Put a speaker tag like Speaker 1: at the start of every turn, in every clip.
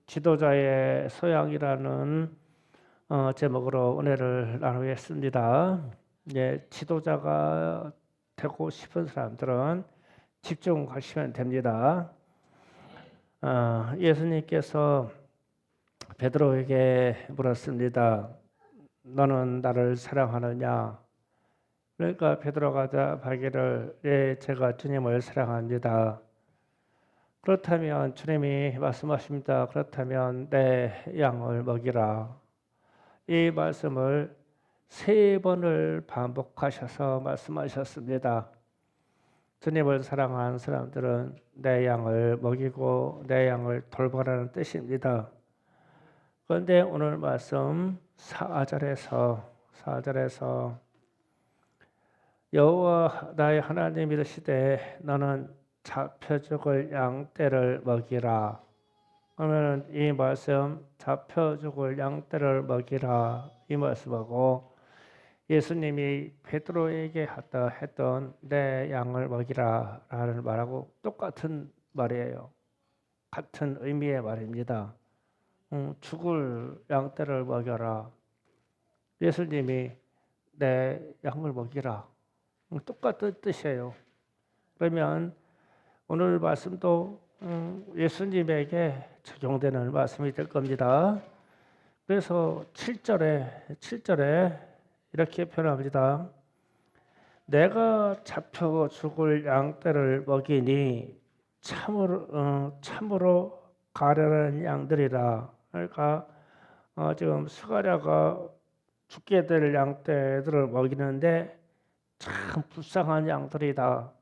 Speaker 1: 지도자의 소양이라는 제목으로 은혜를 나누겠습니다. 지도자가 되고 싶은 사람들은 집중하시면 됩니다. 예수님께서 베드로에게 물었습니다. 너는 나를 사랑하느냐? 그러니까 베드로가 답하기를 예, 제가 주님을 사랑합니다. 그렇다면 주님이 말씀하십니다. 그렇다면 내 양을 먹이라. 이 말씀을 3번을 반복하셔서 말씀하셨습니다. 주님을 사랑하는 사람들은 내 양을 먹이고 내 양을 돌보라는 뜻입니다. 그런데 오늘 말씀 4절에서 여호와 나의 하나님이 이르시되 너는 잡혀 죽을 양떼를 먹이라. 그러면 이 말씀 잡혀 죽을 양떼를 먹이라 이 말씀하고 예수님이 베드로에게 했던 내 양을 먹이라 라는 말하고 똑같은 말이에요. 같은 의미의 말입니다. 죽을 양떼를 먹여라. 예수님이 내 양을 먹이라. 똑같은 뜻이에요. 그러면 오늘 말씀도 예수님에게 적용되는 말씀이 될 겁니다. 그래서 7절에 이렇게 표현합니다. 내가 잡혀 죽을 양떼를 먹이니 참으로 가련한 양들이라. 그러니까 지금 스가랴가 죽게 될 양떼들을 먹이는데 참 불쌍한 양들이다.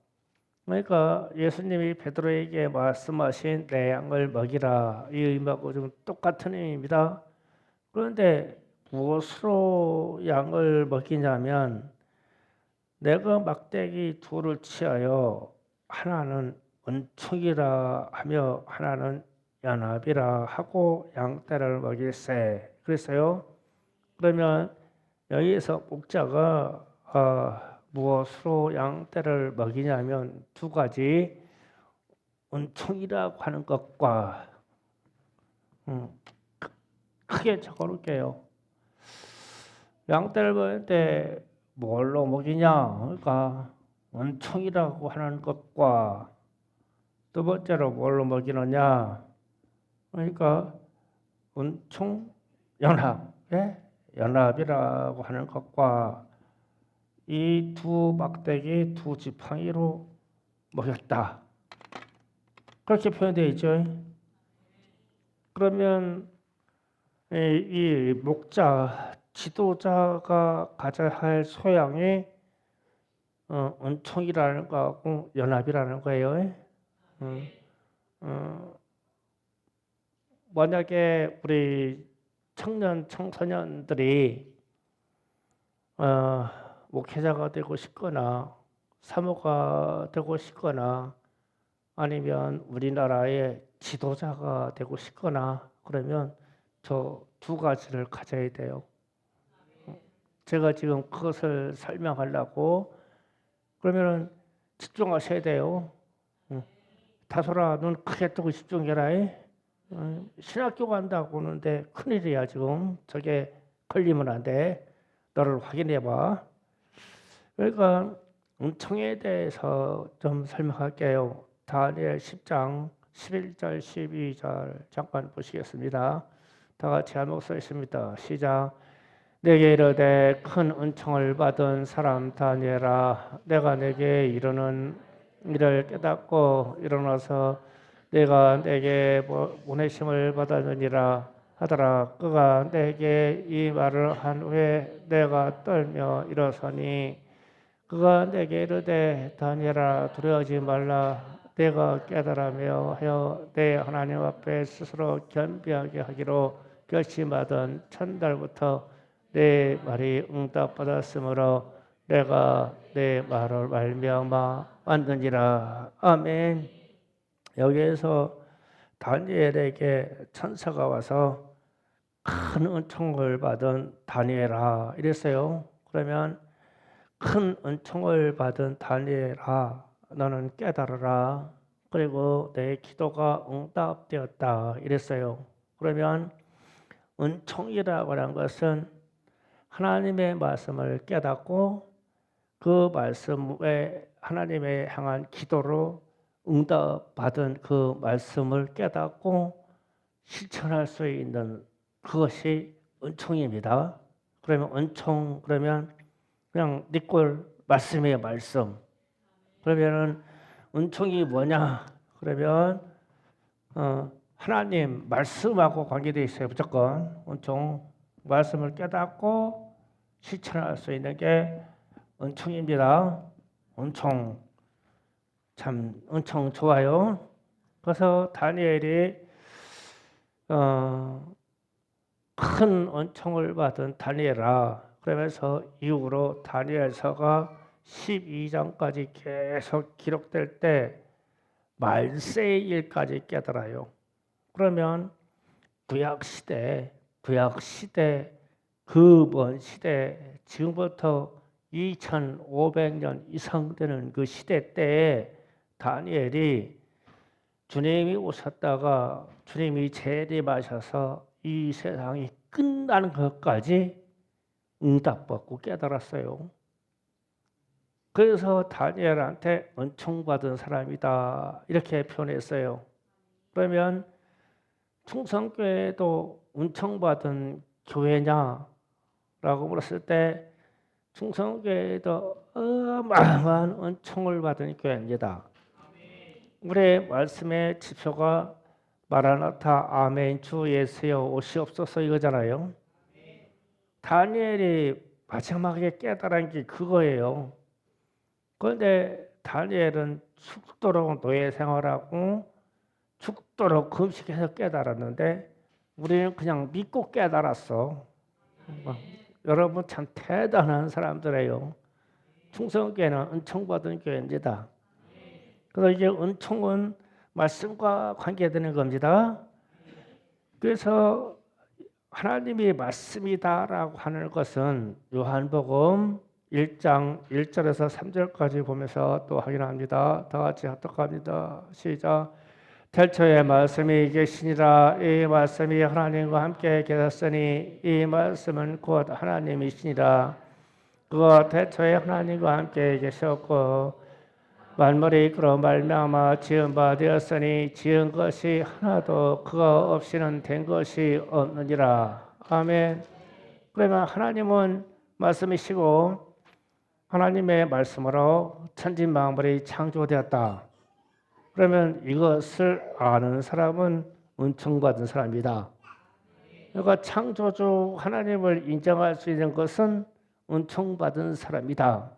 Speaker 1: 그러니까 예수님이 베드로에게 말씀하신 내 양을 먹이라 이 의미하고 좀 똑같은 의미입니다. 그런데 무엇으로 양을 먹이냐면 내가 막대기 둘을 취하여 하나는 은총이라 하며 하나는 연합이라 하고 양떼를 먹일세. 그랬어요. 그러면 여기에서 목자가 무엇으로 양떼를 먹이냐면 두 가지, 은총이라고 하는 것과 크게 적어놓을게요. 양떼를 먹일 때 뭘로 먹이냐? 그러니까 은총이라고 하는 것과 두 번째로 뭘로 먹이느냐? 그러니까 은총 연합, 연합이라고 하는 것과 이 두 막대기 두 지팡이로 먹였다. 그렇게 표현되어 있죠. 그러면 이 목자, 지도자가 가져야 할 소양이 은총이라는 거하고 연합이라는 거예요. 만약에 우리 청소년들이 목회자가 되고 싶거나 사모가 되고 싶거나 아니면 우리나라의 지도자가 되고 싶거나 그러면 저 두 가지를 가져야 돼요. 제가 지금 그것을 설명하려고 그러면 집중하셔야 돼요. 다솔아 눈 크게 뜨고 집중해라. 신학교 간다고 하는데 큰일이야 지금. 저게 걸리면 안 돼. 너를 확인해봐. 그러니까 은총에 대해서 좀 설명할게요. 다니엘 10장 11절 12절 잠깐 보시겠습니다. 다 같이 한 목소리 있습니다. 시작. 내게 이르되 큰 은총을 받은 사람 다니엘아, 내가 내게 이르는 일을 깨닫고 일어나서 내가 내게 보내심을 받았느니라 하더라. 그가 내게 이 말을 한 후에 내가 떨며 일어서니 그가 내게 이르되 다니엘아 두려워하지 말라. 내가 깨달으며 하여 내 하나님 앞에 스스로 겸비하게 하기로 결심하던 첫날부터 내 말이 응답받았으므로 내가 내 말을 말미암아 만드니라. 아멘. 여기에서 다니엘에게 천사가 와서 큰 은총을 받은 다니엘아 이랬어요. 그러면 큰 은총을 받은 다니엘아 너는 깨달으라. 그리고 내 기도가 응답되었다 이랬어요. 그러면 은총이라고 하는 것은 하나님의 말씀을 깨닫고 그 말씀에 하나님의 향한 기도로 응답받은 그 말씀을 깨닫고 실천할 수 있는 그것이 은총입니다. 그러면 은총 그러면 그냥 니꼴 말씀이에요, 말씀. 그러면은 은총이 뭐냐? 그러면 하나님 말씀하고 관계되어 있어요. 무조건 은총 말씀을 깨닫고 실천할 수 있는 게 은총입니다. 은총 참 은총 좋아요. 그래서 다니엘이 큰 은총을 받은 다니엘아 그러면서 이후로 다니엘서가 12장까지 계속 기록될 때 말세의 일까지 깨달아요. 그러면 구약시대 그 먼 시대 지금부터 2500년 이상 되는 그 시대 때에 다니엘이 주님이 오셨다가 주님이 재림하셔서 이 세상이 끝나는 것까지 응답받고 깨달았어요. 그래서 다니엘한테 은총받은 사람이다 이렇게 표현했어요. 그러면 충성교회도 은총받은 교회냐라고 물었을 때 충성교회도 어마어마한 은총을 받은 교회입니다. 우리의 말씀의 지표가 마라나타 아멘 주 예수여 오시옵소서 이거잖아요. 다니엘이 마지막에 깨달은 게 그거예요. 그런데 다니엘은 죽도록 노예 생활하고 죽도록 금식해서 깨달았는데 우리는 그냥 믿고 깨달았어. 여러분 참 대단한 사람들이에요. 충성교회는 은총받은 교회입니다. 그래서 이제 은총은 말씀과 관계되는 겁니다. 그래서 하나님이 말씀이다라고 하는 것은 요한복음 1장 1절에서 3절까지 보면서 또 확인합니다. 다 같이 합독합니다. 시작. 태초에 말씀이 계시니라. 이 말씀이 하나님과 함께 계셨으니 이 말씀은 곧 하나님이시니라. 그가 태초에 하나님과 함께 계셨고 만물이 그로 말미암아 지은 바 되었으니 지은 것이 하나도 그가 없이는 된 것이 없느니라. 아멘. 그러면 하나님은 말씀이시고 하나님의 말씀으로 천지만물이 창조되었다. 그러면 이것을 아는 사람은 은총받은 사람이다. 그러니까 창조주 하나님을 인정할 수 있는 것은 은총받은 사람이다.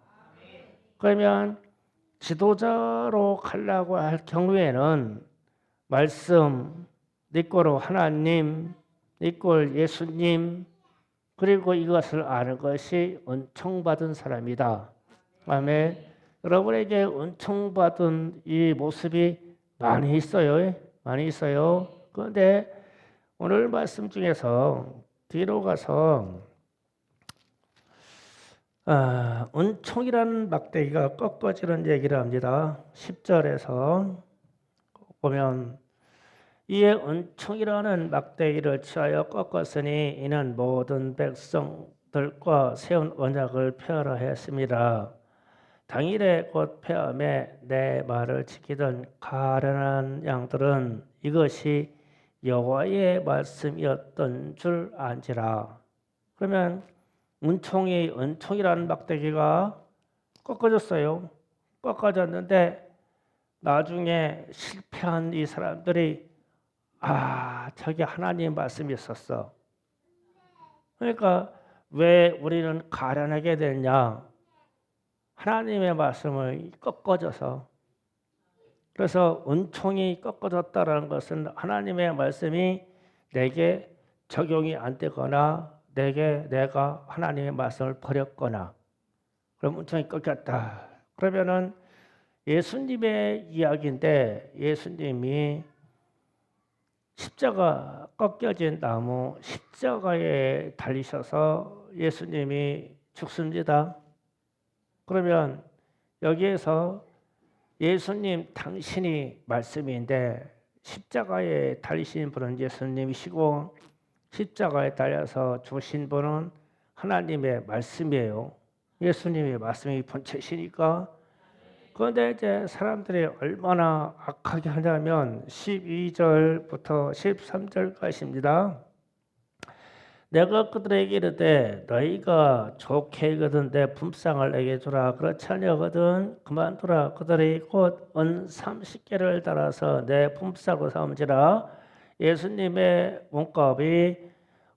Speaker 1: 그러면 지도자로 가려고 할 경우에는 말씀, 니꼴로 하나님, 니꼴 예수님 그리고 이것을 아는 것이 은총받은 사람이다. 아멘. 여러분에게 은총받은 이 모습이 많이 있어요. 많이 있어요. 그런데 오늘 말씀 중에서 뒤로 가서 은총이라는 막대기가 꺾어지는 얘기를 합니다. 10절에서 보면 이에 은총이라는 막대기를 취하여 꺾었으니 이는 모든 백성들과 세운 언약을 폐하라 했습니다. 당일에 곧 폐함에 내 말을 지키던 가련한 양들은 이것이 여호와의 말씀이었던 줄 안지라. 그러면 은총이라는 막대기가 꺾어졌어요. 꺾어졌는데 나중에 실패한 이 사람들이 저게 하나님 말씀이 있었어. 그러니까 왜 우리는 가련하게 됐냐? 하나님의 말씀을 꺾어져서. 그래서 은총이 꺾어졌다는 것은 하나님의 말씀이 내게 적용이 안 되거나 내가 하나님의 말씀을 버렸거나 그럼 은총이 꺾였다. 그러면은 예수님의 이야기인데 예수님이 십자가 꺾여진 나무 십자가에 달리셔서 예수님이 죽습니다. 그러면 여기에서 예수님 당신이 말씀인데 십자가에 달리신 분은 예수님이시고 십자가에 달려서 주신 분은 하나님의 말씀이에요. 예수님의 말씀이 본체시니까. 그런데 이제 사람들이 얼마나 악하게 하냐면 12절부터 13절까지입니다. 내가 그들에게 이르되 너희가 좋게 여거든 내 품상을 내게 주라. 그렇지 아니하거든 그만두라. 그들이 곧 은 30개를 달아서 내 품삯으로 삼으리라. 예수님의 몸값이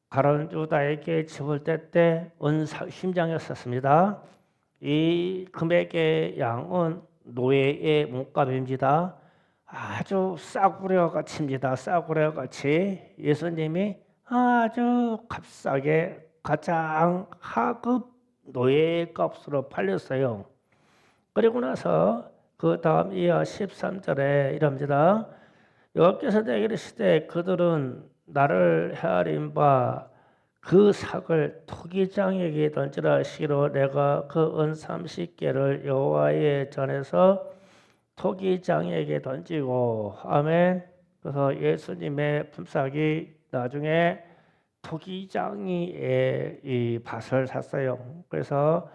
Speaker 1: 가룟 유다에게 집을 뗄때은 30냥이었습니다. 이 금액의 양은 노예의 몸값입니다. 아주 싸구려 가치입니다. 싸구려 가치. 예수님이 아주 값싸게 가장 하급 노예 값으로 팔렸어요. 그리고 나서 그 다음 이하 13절에 이럽니다. 여호와께서 내게 이르시되 그들은 나를 헤아린 바 그 삭을 토기장에게 던지라 하시기로 내가 그 은 30개를 여호와의 전에서 토기장에게 던지고 아멘. 그래서 예수님의 품삯이 나중에 토기장이 이 밭을 샀어요. 그래서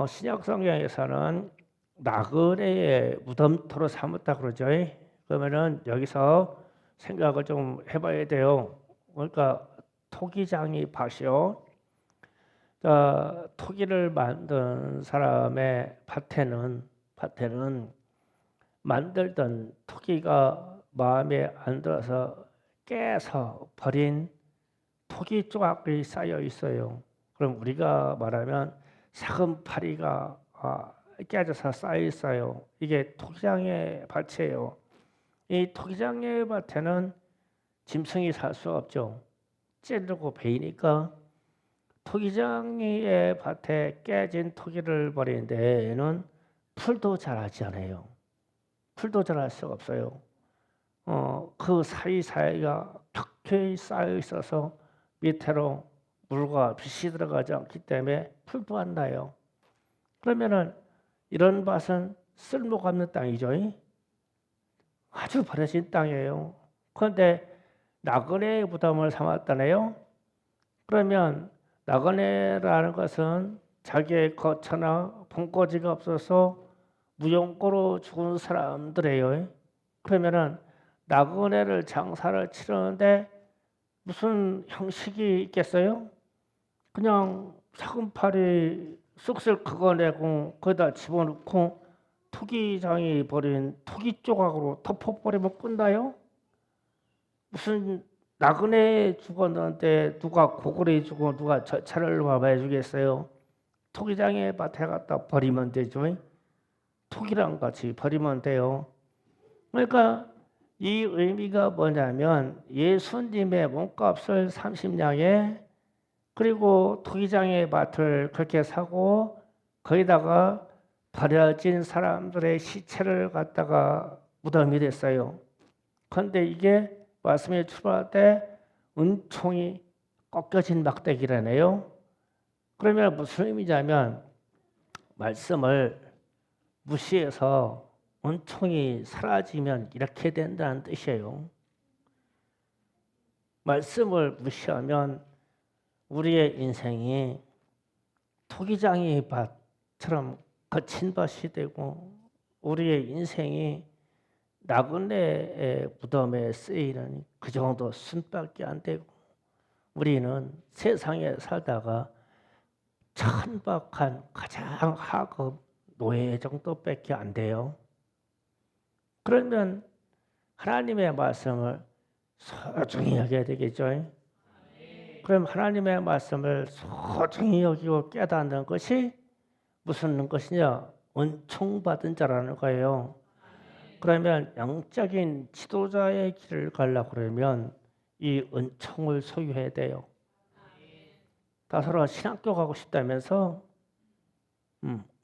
Speaker 1: 신약 성경에서는 나그네의 무덤토로 삼았다 그러죠. 그러면은 여기서 생각을 좀 해봐야 돼요. 그러니까 토기장이 밭이요. 토기를 만든 사람의 밭에는 만들던 토기가 마음에 안 들어서 깨서 버린 토기 조각이 쌓여 있어요. 그럼 우리가 말하면 사금파리가 깨져서 쌓여 있어요. 이게 토기장의 밭이에요. 이 토기장의 밭에는 짐승이 살 수 없죠. 찌르고 베이니까. 토기장의 밭에 깨진 토기를 버린 데에는 풀도 자라지 않아요. 풀도 자랄 수가 없어요. 그 사이사이가 켜켜이 쌓여 있어서 밑으로 물과 빛이 들어가지 않기 때문에 풀도 안 나요. 그러면은 이런 밭은 쓸모가 없는 땅이죠. 아주 버려진 땅이에요. 그런데 나그네의 무덤을 삼았다네요. 그러면 나그네라는 것은 자기의 거처나 본거지가 없어서 무용고로 죽은 사람들이에요. 그러면은 나그네를 장사를 치르는데 무슨 형식이 있겠어요? 그냥 사금팔이 쑥을 긁어내고 거기다 집어넣고 토기장이 버린 토기 조각으로 덮어버리면 끝나요? 무슨 나그네 죽었는데 누가 고글에 주고 누가 차를 와봐 주겠어요? 토기장의 밭에 갖다 버리면 되죠. 토기랑 같이 버리면 돼요. 그러니까 이 의미가 뭐냐면 예수님의 몸값을 30냥에 그리고 토기장의 밭을 그렇게 사고 거기다가 버려진 사람들의 시체를 갖다가 무덤이 됐어요. 그런데 이게 말씀에 출발할 때 은총이 꺾여진 막대기라네요. 그러면 무슨 의미냐면 말씀을 무시해서 은총이 사라지면 이렇게 된다는 뜻이에요. 말씀을 무시하면 우리의 인생이 토기장의 밭처럼 거친 밭이 되고 우리의 인생이 나그네의 무덤에 쓰이는 그 정도 순밖에 안 되고 우리는 세상에 살다가 천박한 가장 하급 노예 정도밖에 안 돼요. 그러면 하나님의 말씀을 소중히 여겨야 되겠죠. 그럼 하나님의 말씀을 소중히 여기고 깨닫는 것이 무슨 것이냐? 은총 받은 자라는 거예요. 그러면 영적인 지도자의 길을 가려고 그러면 이 은총을 소유해야 돼요. 다소로 신학교 가고 싶다면서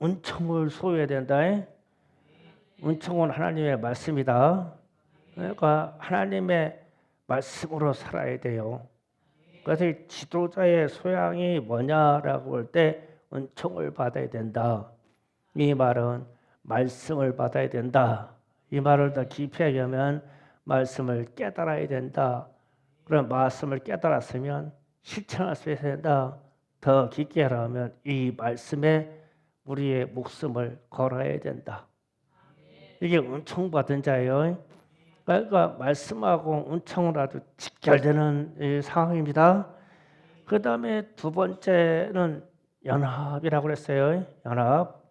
Speaker 1: 은총을 소유해야 된다. 은총은 하나님의 말씀이다. 그러니까 하나님의 말씀으로 살아야 돼요. 그래서 지도자의 소양이 뭐냐라고 할 때 은총을 받아야 된다. 이 말은 말씀을 받아야 된다. 이 말을 더 깊이 하면 말씀을 깨달아야 된다. 그런 말씀을 깨달았으면 실천할 수 있어야 된다. 더 깊게 하라면 이 말씀에 우리의 목숨을 걸어야 된다. 이게 은총받은 자예요. 그러니까 말씀하고 은총을 아주 직결되는 상황입니다. 그 다음에 두 번째는 연합이라고 그랬어요. 연합.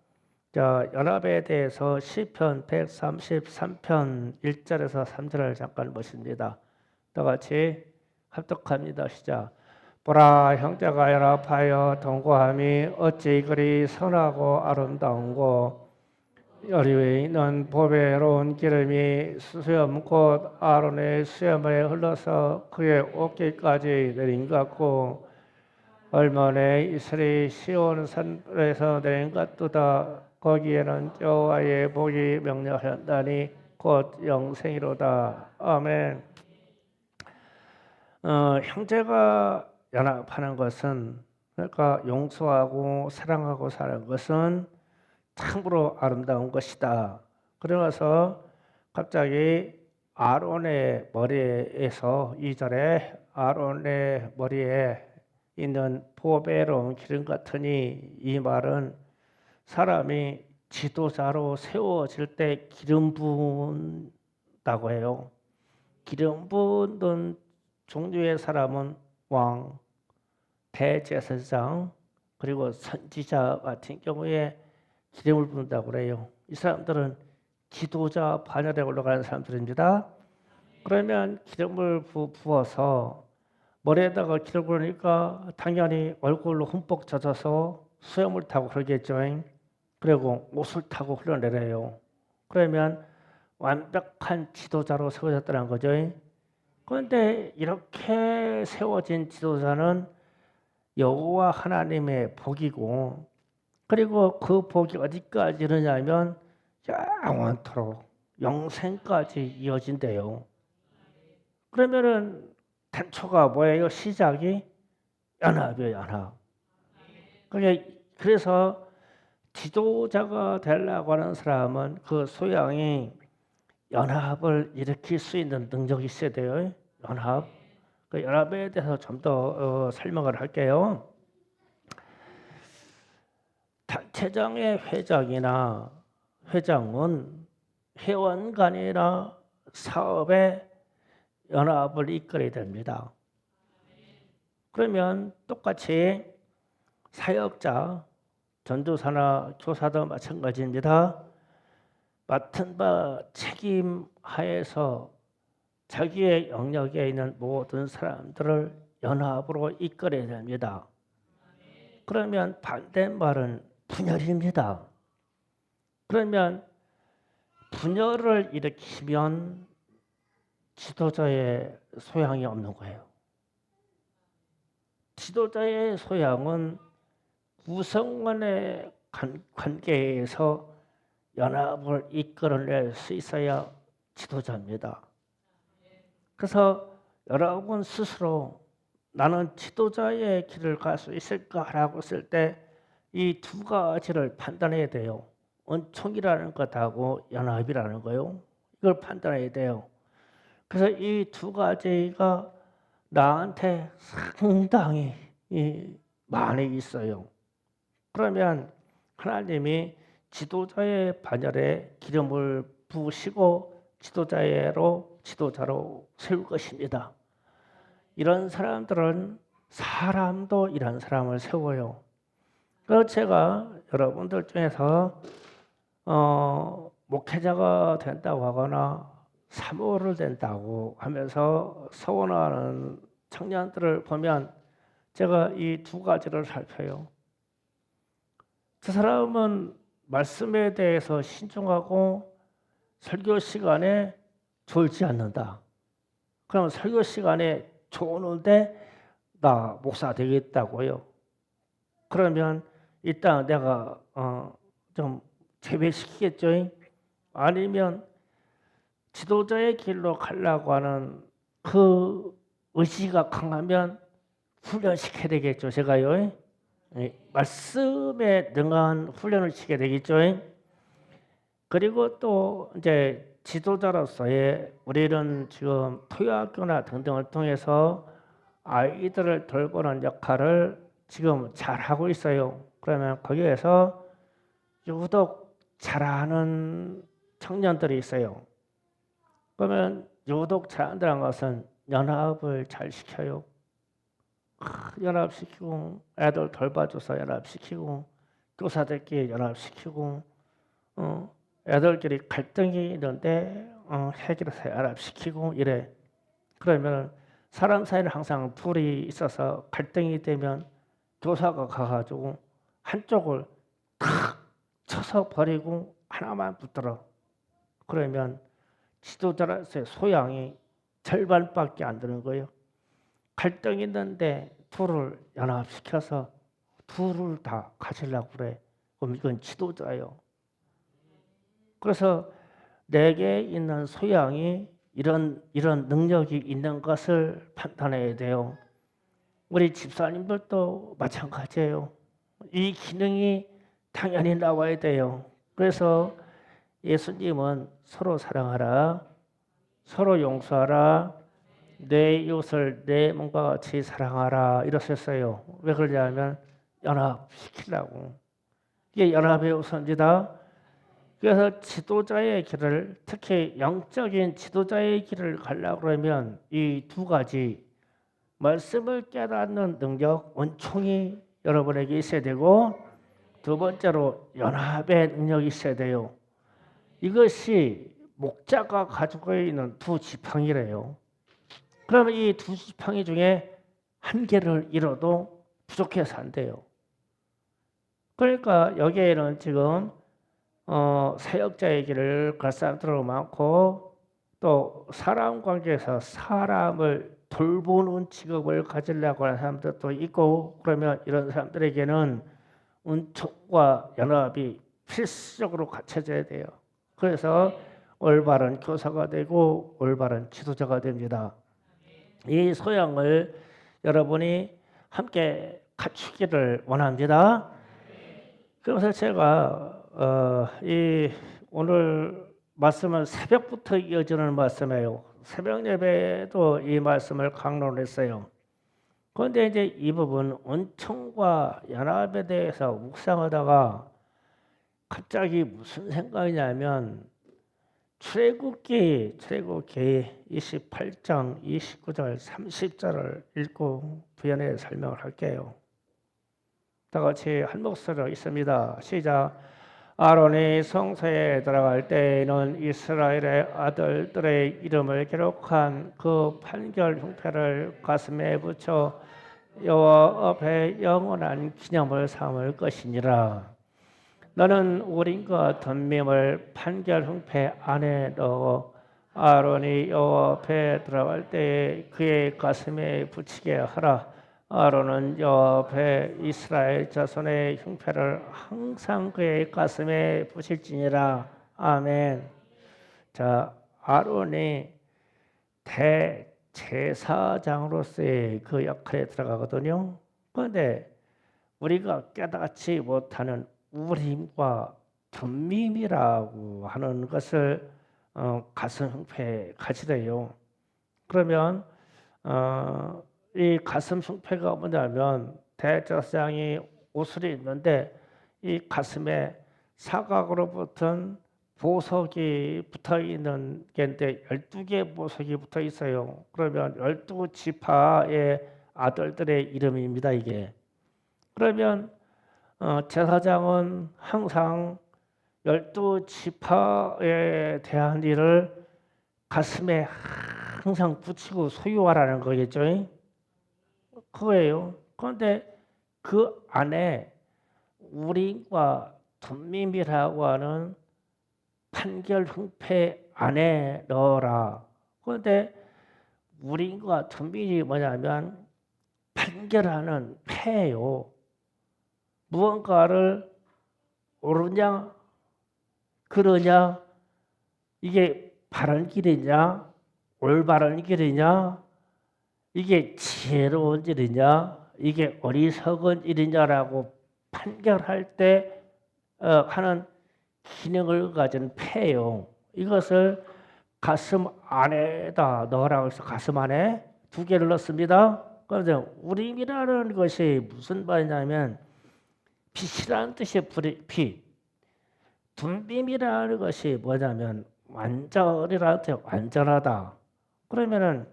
Speaker 1: 자, 연합에 대해서 시편 133편 1절에서 3절을 잠깐 보십니다. 다 같이 합독합니다. 시작. 보라, 형제가 연합하여 동거함이 어찌 그리 선하고 아름다운고, 여리 위에 있는 보배로운 기름이 수염 곧 아론의 수염에 흘러서 그의 어깨까지 내린 것 같고, 얼마나 이슬이 시온 산에서 내린 것 같도다. 거기에는 여호와의 복이 명령하였다니 곧 영생이로다. 아멘. 형제가 연합하는 것은, 그러니까 용서하고 사랑하고 사는 것은 참으로 아름다운 것이다. 그러면서 갑자기 아론의 머리에서 2절에 아론의 머리에 있는 보배로운 기름 같으니, 이 말은 사람이 지도자로 세워질 때 기름 부은다고 해요. 기름 부은 종류의 사람은 왕, 대제사장, 그리고 선지자 같은 경우에 기름을 부은다고 그래요. 이 사람들은 지도자 반열에 올라가는 사람들입니다. 그러면 기름을 부어서 머리에다가 기름을 부으니까 당연히 얼굴로 흠뻑 젖어서 수염을 타고 흐르겠죠. 그리고 옷을 타고 흘러내려요. 그러면 완벽한 지도자로 세워졌다는 거죠. 그런데 이렇게 세워진 지도자는 여호와 하나님의 복이고, 그리고 그 복이 어디까지 이르냐면 영원토록 영생까지 이어진대요. 그러면은 단초가 뭐예요? 시작이 연합이에요, 연합. 그래서 지도자가 되려고 하는 사람은 그 소양이 연합을 일으킬 수 있는 능력이 있어야 돼요. 연합. 그 연합에 대해서 좀 더 설명을 할게요. 단체장의 회장은 회원 간이나 사업에 연합을 이끌어야 됩니다. 그러면 똑같이 사역자, 전도사나 교사도 마찬가지입니다. 맡은 바 책임 하에서 자기의 영역에 있는 모든 사람들을 연합으로 이끌어야 됩니다. 그러면 반대말은 분열입니다. 그러면 분열을 일으키면 지도자의 소양이 없는 거예요. 지도자의 소양은 구성원의 관계에서 연합을 이끌어낼 수 있어야 지도자입니다. 그래서 여러분 스스로 나는 지도자의 길을 갈 수 있을까라고 했을 때 이 두 가지를 판단해야 돼요. 은총이라는 것하고 연합이라는 거요. 이걸 판단해야 돼요. 그래서 이 두 가지가 나한테 상당히 많이 있어요. 그러면 하나님이 지도자의 반열에 기름을 부으시고 지도자로 세울 것입니다. 이런 사람들은 사람도 이런 사람을 세워요. 그래서 제가 여러분들 중에서 목회자가 된다고 하거나 사모를 된다고 하면서 소원하는 청년들을 보면 제가 이 두 가지를 살펴요. 그 사람은 말씀에 대해서 신중하고 설교 시간에 졸지 않는다. 그럼 설교 시간에 조는데 나 목사 되겠다고요. 그러면 일단 내가 좀 제외시키겠죠. 아니면 지도자의 길로 가려고 하는 그 의지가 강하면 훈련시켜야 되겠죠. 제가요. 말씀에 능한 훈련을 시켜야 되겠죠. 그리고 또 이제 지도자로서의 우리는 지금 토요학교나 등등을 통해서 아이들을 돌보는 역할을 지금 잘하고 있어요. 그러면 거기에서 유독 잘하는 청년들이 있어요. 그러면 유독 잘한다는 것은 연합을 잘 시켜요. 연합시키고 애들 돌봐줘서 연합시키고 교사들끼리 연합시키고 애들끼리 갈등이 있는데 해결해서 연합시키고 이래. 그러면 사람 사이는 항상 둘이 있어서 갈등이 되면 교사가 가가지고 한쪽을 탁 쳐서 버리고 하나만 붙들어. 그러면 지도자로서의 소양이 절반밖에 안 되는 거예요. 갈등이 있는데 둘을 연합시켜서 둘을 다 가지려고 그래. 그럼 이건 지도자예요. 그래서 내게 있는 소양이 이런 능력이 있는 것을 판단해야 돼요. 우리 집사님들도 마찬가지예요. 이 기능이 당연히 나와야 돼요. 그래서 예수님은 서로 사랑하라, 서로 용서하라, 내 이웃을 내 몸과 같이 사랑하라 이러셨어요. 왜 그러냐면 연합시키려고. 이게 연합의 우선이다. 그래서 지도자의 길을, 특히 영적인 지도자의 길을 가려고 그러면 이 두 가지 말씀을 깨닫는 능력, 은총이 여러분에게 있어야 되고, 두 번째로 연합의 능력이 있어야 돼요. 이것이 목자가 가지고 있는 두 지팡이래요. 그러면 이 두 지팡이 중에 한 개를 잃어도 부족해서 안 돼요. 그러니까 여기에는 지금 사역자의 길을 갈 사람들도 많고, 또 사람 관계에서 사람을 돌보는 직업을 가지려고 하는 사람들도 있고, 그러면 이런 사람들에게는 은총과 연합이 필수적으로 갖춰져야 돼요. 그래서 올바른 교사가 되고 올바른 지도자가 됩니다. 이 소양을 여러분이 함께 갖추기를 원합니다. 그래서 제가 이 오늘 말씀은 새벽부터 이어지는 말씀이에요. 새벽 예배도 이 말씀을 강론했어요. 그런데 이제 이 부분 은총과 연합에 대해서 묵상하다가 갑자기 무슨 생각이냐면 출애굽기 28장 29절 30절을 읽고 부연해 설명을 할게요. 다 같이 한 목소리로 있습니다. 시작. 아론이 성소에 들어갈 때에는 이스라엘의 아들들의 이름을 기록한 그 판결 흉패를 가슴에 붙여 여호와 앞에 영원한 기념을 삼을 것이니라. 너는 우림과 덤밈을 판결 흉패 안에 넣어 아론이 여호와 앞에 들어갈 때에 그의 가슴에 붙이게 하라. 아론은 여호와 앞에 이스라엘 자손의 흉패를 항상 그의 가슴에 붙일지니라. 아멘. 자, 아론이 대제사장으로서의 그 역할에 들어가거든요. 그런데 우리가 깨닫지 못하는 우림과 덤밈이라고 하는 것을 가슴 흉패에 가지래요. 그러면 이 가슴 흉패가 뭐냐면 대제사장이 옷을 입는데 이 가슴에 사각으로 붙은 보석이 붙어 있는 게인데 12개 보석이 붙어 있어요. 그러면 12지파의 아들들의 이름입니다, 이게. 그러면 제사장은 항상 12지파에 대한 일을 가슴에 항상 붙이고 소유하라는 거겠죠. 그거예요. 그런데 그 안에 우림과 덤밈이라고 하는 판결 흉패 안에 넣어라. 그런데 우림과 덤밈이 뭐냐면 판결하는 패예요. 무언가를 옳으냐 그러냐, 이게 바른 길이냐 올바른 길이냐, 이게 지혜로운 일이냐 이게 어리석은 일이냐라고 판결할 때 하는 기능을 가진 패예요. 이것을 가슴 안에다 넣으라고 해서 가슴 안에 2개를 넣습니다. 그런데 우림이라는 것이 무슨 말이냐면 빛이라는 뜻의 빛. 둔빔이라는 것이 뭐냐면 완전이라는 뜻, 완전하다. 그러면은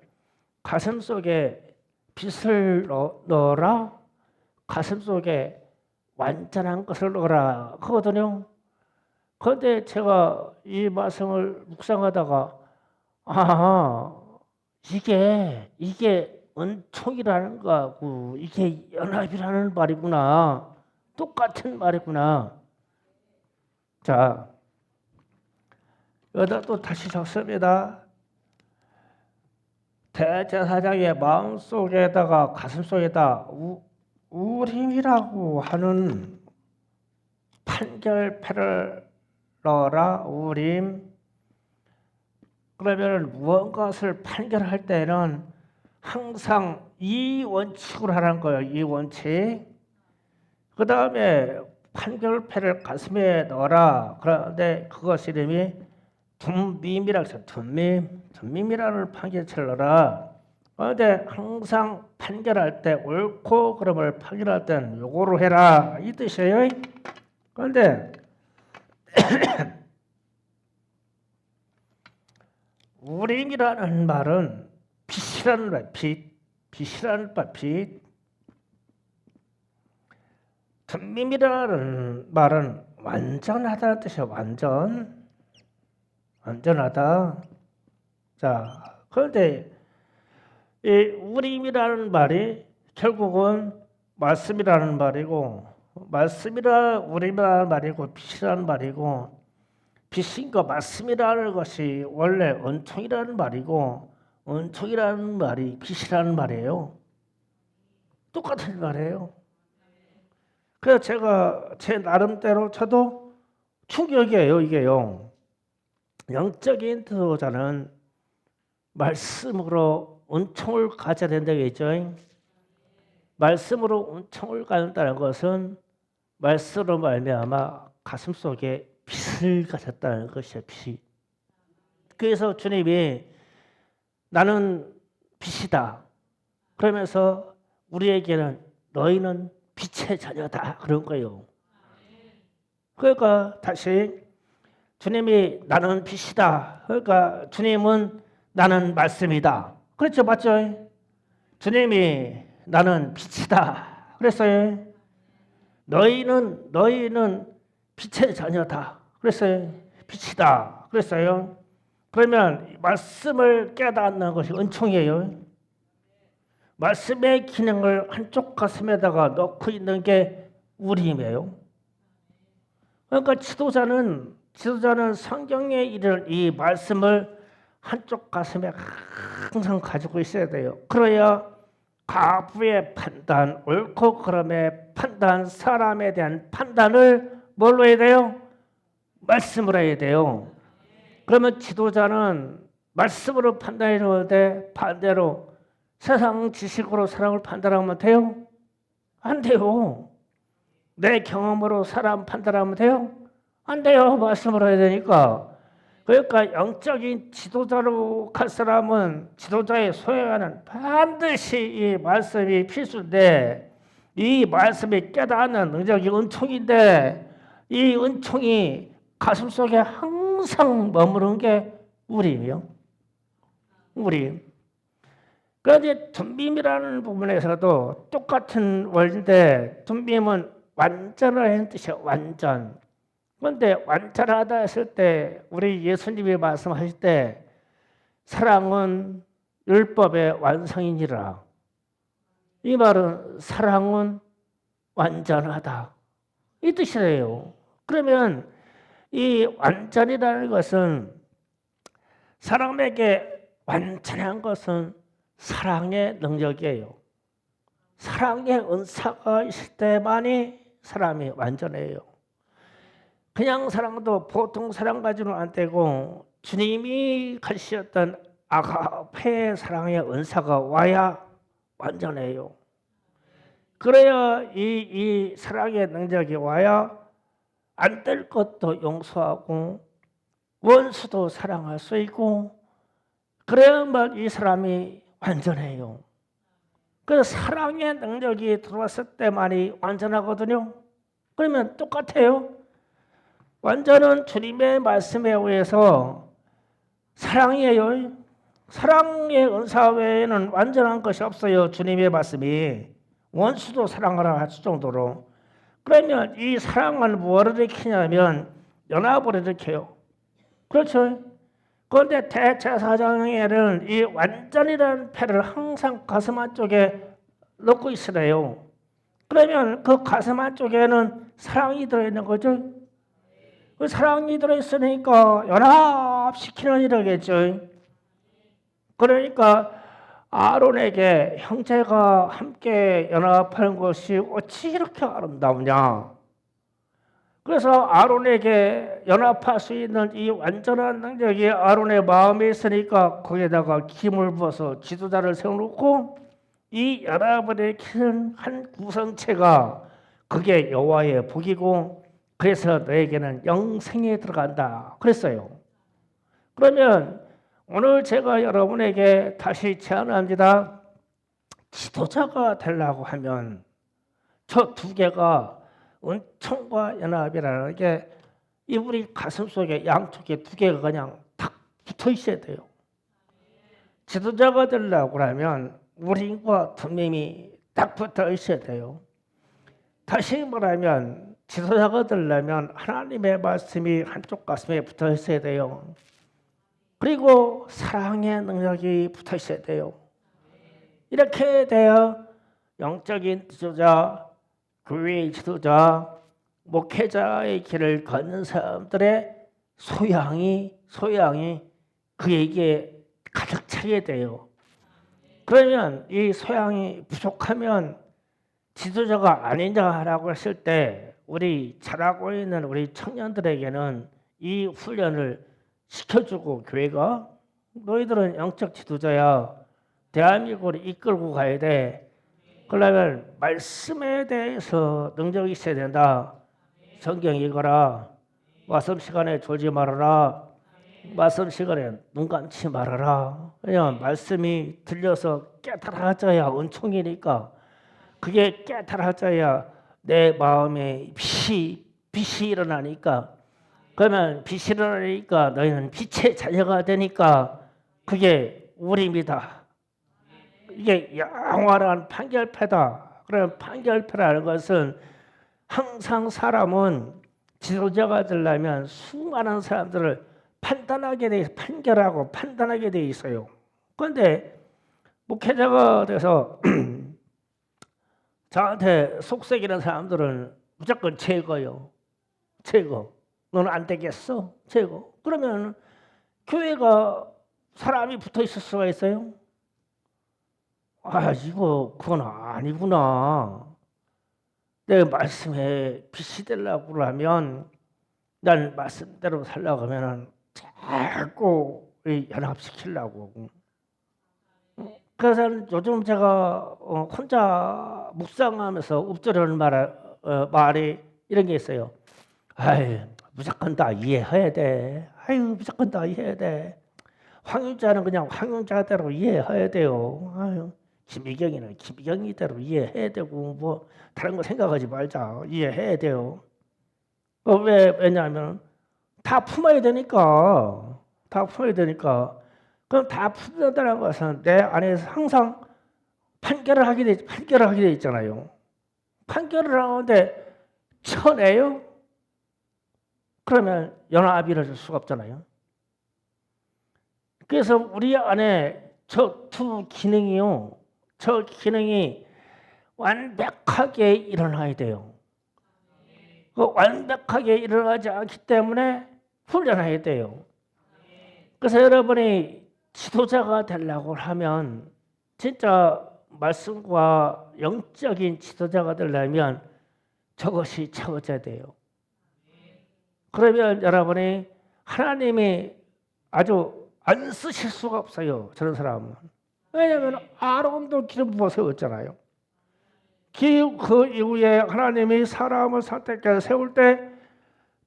Speaker 1: 가슴 속에 빛을 넣어라. 가슴 속에 완전한 것을 넣어라 하거든요. 그런데 제가 이 말씀을 묵상하다가 이게 은총이라는 거하고 이게 연합이라는 말이구나. 똑같은 말이구나. 자, 여기다 또 다시 적습니다. 대제사장의 마음속에다가 가슴속에다 우림이라고 하는 판결패를 넣어라. 우림. 그러면 무언가를 판결할 때는 항상 이 원칙으로 하는 거예요. 이 원칙. 그 다음에 판결패를 가슴에 넣어라. 그런데 그것 이름이 둔밈이라고 해서 둔밈이라는 판결체를 넣어라. 그런데 항상 판결할 때 옳고 그름을 판결할 때는 요거로 해라. 이 뜻이에요. 그런데 우림이라는 말은 빛이라는 말, 빛이라는 말, 빛. 둔밈이라는 말은 완전하다는 뜻이에요. 완전하다. 자, 그런데 이 우림이라는 말이 결국은 말씀이라는 말이고, 우림이라는 말이고, 빛이라는 말이고, 빛인과 말씀이라는 것이 원래 은총이라는 말이고, 은총이라는 말이 빛이라는 말이에요. 똑같은 말이에요. 그래서 제가 제 나름대로 저도 충격이에요. 이게요. 영적인 지도자는 말씀으로 은총을 가져야 된다고 했죠. 말씀으로 은총을 가진다는 것은 말씀으로 말미암아 가슴속에 빛을 가졌다는 것이에요. 빛이. 그래서 주님이 나는 빛이다. 그러면서 우리에게는 너희는 빛의 자녀다. 그런 거예요. 그러니까 다시 주님이 나는 빛이다. 그러니까 주님은 나는 말씀이다. 그렇죠? 맞죠? 주님이 나는 빛이다. 그랬어요. 너희는 빛의 자녀다. 그랬어요. 빛이다. 그랬어요. 그러면 말씀을 깨닫는 것이 은총이에요. 말씀의 기능을 한쪽 가슴에다가 넣고 있는 게 우림이에요. 그러니까 지도자는 성경에 이르는 이 말씀을 한쪽 가슴에 항상 가지고 있어야 돼요. 그래야 가부의 판단, 옳고 그름의 판단, 사람에 대한 판단을 뭘로 해야 돼요? 말씀으로 해야 돼요. 그러면 지도자는 말씀으로 판단해야 돼. 반대로 세상 지식으로 사람을 판단하면 돼요? 안 돼요. 내 경험으로 사람 판단하면 돼요? 안 돼요. 말씀으로 해야 되니까. 그러니까 영적인 지도자로 갈 사람은 지도자의 소유하는 반드시 이 말씀이 필수인데 이 말씀이 깨닫는 능력이 은총인데 이 은총이 가슴속에 항상 머무르는 게 우림이요. 우림. 그런데 둔빔이라는 부분에서도 똑같은 원리인데 둔빔은 완전하다는 뜻이에요. 완전. 그런데 완전하다 했을 때 우리 예수님이 말씀하실 때 사랑은 율법의 완성이니라. 이 말은 사랑은 완전하다. 이 뜻이래요. 그러면 이 완전이라는 것은 사람에게 완전한 것은 사랑의 능력이에요. 사랑의 은사가 있을 때만이 사람이 완전해요. 그냥 사랑도 보통 사랑 가지고는 안 되고 주님이 가지셨던 아가페의 사랑의 은사가 와야 완전해요. 그래야 이 사랑의 능력이 와야 안 될 것도 용서하고 원수도 사랑할 수 있고 그래야만 이 사람이 완전해요. 그 사랑의 능력이 들어왔을 때만이 완전하거든요. 그러면 똑같아요. 완전은 주님의 말씀에 의해서 사랑이에요. 사랑의 은사 외에는 완전한 것이 없어요. 주님의 말씀이 원수도 사랑하라 할 정도로. 그러면 이 사랑은 무엇을 일으키냐면 연합을 일으켜요. 그렇죠? 그런데 대제사장에는 이 완전이라는 패를 항상 가슴 한쪽에 넣고 있으래요. 그러면 그 가슴 한쪽에는 사랑이 들어있는 거죠. 그 사랑이 들어있으니까 연합시키는 일이겠죠. 그러니까 아론에게 형제가 함께 연합하는 것이 어찌 이렇게 아름다우냐. 그래서 아론에게 연합할 수 있는 이 완전한 능력이 아론의 마음에 있으니까 거기에다가 기름을 부어서 지도자를 세워놓고 이 연합을 일으키는 한 구성체가 그게 여호와의 복이고 그래서 너에게는 영생에 들어간다 그랬어요. 그러면 오늘 제가 여러분에게 다시 제안합니다. 지도자가 되려고 하면 저 두 개가 은총과 연합이라는 게 우리 가슴 속에 양쪽에 두 개가 그냥 탁 붙어 있어야 돼요. 지도자가 되려고 하면 우리과 덤님이 딱 붙어 있어야 돼요. 다시 말하면 지도자가 되려면 하나님의 말씀이 한쪽 가슴에 붙어 있어야 돼요. 그리고 사랑의 능력이 붙어 있어야 돼요. 이렇게 돼야 영적인 지도자, 교회의 지도자, 목회자의 길을 걷는 사람들의 소양이 그에게 가득 차게 돼요. 그러면 이 소양이 부족하면 지도자가 아니냐라고 했을 때 우리 잘하고 있는 우리 청년들에게는 이 훈련을 시켜주고 교회가 너희들은 영적 지도자야. 대한민국을 이끌고 가야 돼. 그러면 말씀에 대해서 능력이 있어야 된다. 성경 읽어라. 말씀 시간에 졸지 말아라. 말씀 시간에 눈 감지 말아라. 그냥 말씀이 들려서 깨달아져야 은총이니까 그게 깨달아져야 내 마음에 빛이 일어나니까 그러면 빛이 일어나니까 너희는 빛의 자녀가 되니까 그게 우리입니다. 이게 영원한 판결패다. 그럼 판결패라는 것은 항상 사람은 지도자가 되려면 수많은 사람들을 판단하게 돼 있어요. 그런데 목회자가 돼서 저한테 속삭이는 사람들은 무조건 제거요. 제거. 너는 안 되겠어. 제거. 그러면 교회가 사람이 붙어 있을 수가 있어요? 그건 아니구나. 내 말씀에 빛이 되려고 하면 난 말씀대로 살려고 하면 자꾸 연합시키려고. 그래서 요즘 제가 혼자 묵상하면서 읊조리는 말이 이런 게 있어요. 무조건 다 이해해야 돼. 무조건 다 이해해야 돼. 황윤자는 그냥 황윤자대로 이해해야 돼요. 김희경이는 김희경이대로 이해해야 되고 뭐 다른 거 생각하지 말자. 이해해야 돼요. 왜냐하면 다 품어야 되니까. 그럼 다 품는다는 것은 내 안에서 항상 판결을 하게 돼 있잖아요. 판결을 하는데 쳐내요? 그러면 연합이 이루어질 수가 없잖아요. 그래서 우리 안에 저 기능이 완벽하게 일어나야 돼요. 완벽하게 일어나지 않기 때문에 훈련해야 돼요. 그래서 여러분이 지도자가 되려고 하면 진짜 말씀과 영적인 지도자가 되려면 저것이 채워져야 돼요. 그러면 여러분이 하나님이 아주 안 쓰실 수가 없어요. 저런 사람은. 왜냐하면 아론도 기름 부어 세웠잖아요. 그 이후에 하나님이 사람을 선택해서 세울 때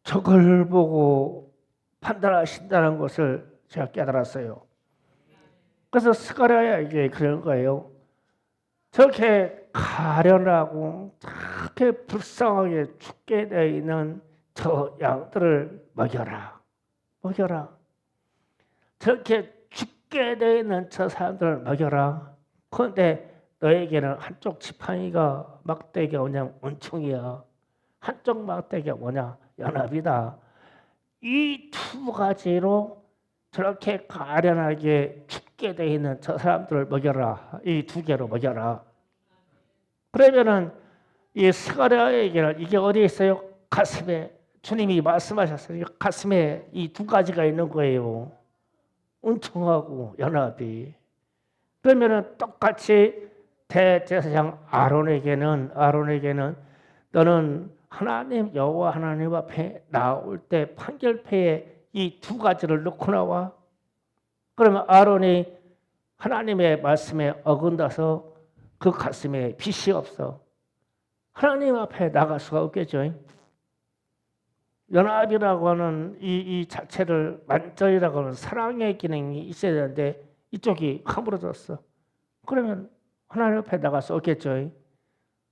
Speaker 1: 저걸 보고 판단하신다는 것을 제가 깨달았어요. 그래서 스가랴에게 그런 거예요. 저렇게 가련하고 저렇게 불쌍하게 죽게 되어 있는 저 양들을 먹여라. 먹여라. 저렇게 죽게 되어 있는 저 사람들을 먹여라. 그런데 너에게는 한쪽 지팡이가 막대기가 뭐냐? 은총이야. 한쪽 막대기가 뭐냐? 연합이다. 이 두 가지로 저렇게 가련하게 죽게 되어 있는 저 사람들을 먹여라. 이 두 개로 먹여라. 그러면은 이 스가랴에게는 이게 어디에 있어요? 가슴에. 주님이 말씀하셨어요. 가슴에 이 두 가지가 있는 거예요. 은총하고 연합이. 그러면은 똑같이 대제사장 아론에게는 너는 하나님 여호와 하나님 앞에 나올 때 판결패에 이 두 가지를 넣고 나와. 그러면 아론이 하나님의 말씀에 어긋나서 그 가슴에 빛이 없어. 하나님 앞에 나갈 수가 없겠죠. 연합이라고 하는 이 자체를 만전이라고 하는 사랑의 기능이 있어야 되는데 이쪽이 허물어졌어. 그러면 하나님 앞에 나갈 수 없겠죠.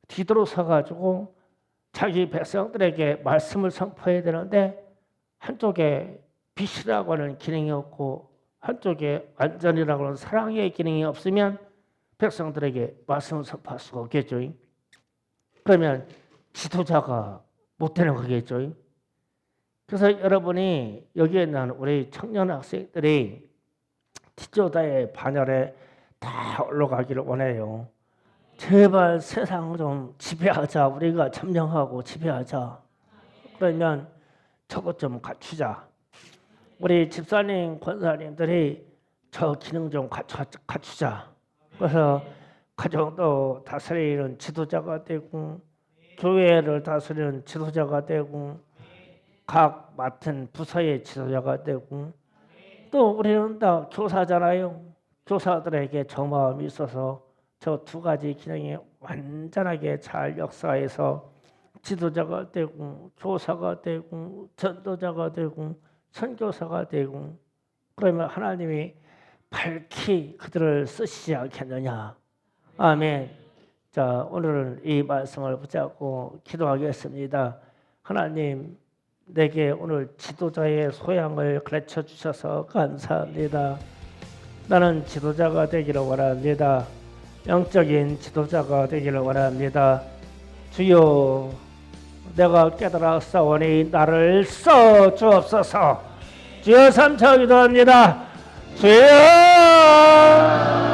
Speaker 1: 뒤돌아서가지고 자기 백성들에게 말씀을 선포해야 되는데 한쪽에 빛이라고 하는 기능이 없고 한쪽에 완전이라고 하는 사랑의 기능이 없으면 백성들에게 말씀을 선포할 수가 없겠죠. 그러면 지도자가 못 되는 거겠죠. 그래서 여러분이 여기에 있는 우리 청년 학생들이 지도자의 반열에 다 올라가기를 원해요. 제발 세상 좀 지배하자. 우리가 점령하고 지배하자. 그러면 저것 좀 갖추자. 우리 집사님, 권사님들이 저 기능 좀 갖추자. 그래서 가정도 다스리는 지도자가 되고 교회를 다스리는 지도자가 되고 각 맡은 부서의 지도자가 되고 또 우리는 다 교사잖아요. 교사들에게 저 마음이 있어서 저 두 가지 기능이 완전하게 잘 역사해서 지도자가 되고 교사가 되고 전도자가 되고 선교사가 되고 그러면 하나님이 밝히 그들을 쓰시지 않겠느냐. 아멘. 자, 오늘은 이 말씀을 붙잡고 기도하겠습니다. 하나님, 내게 오늘 지도자의 소양을 가르쳐 주셔서 감사합니다. 나는 지도자가 되기를 원합니다. 영적인 지도자가 되기를 원합니다. 주여, 내가 깨달았사오니 나를 써 주옵소서. 주여 삼차 기도합니다. 주여!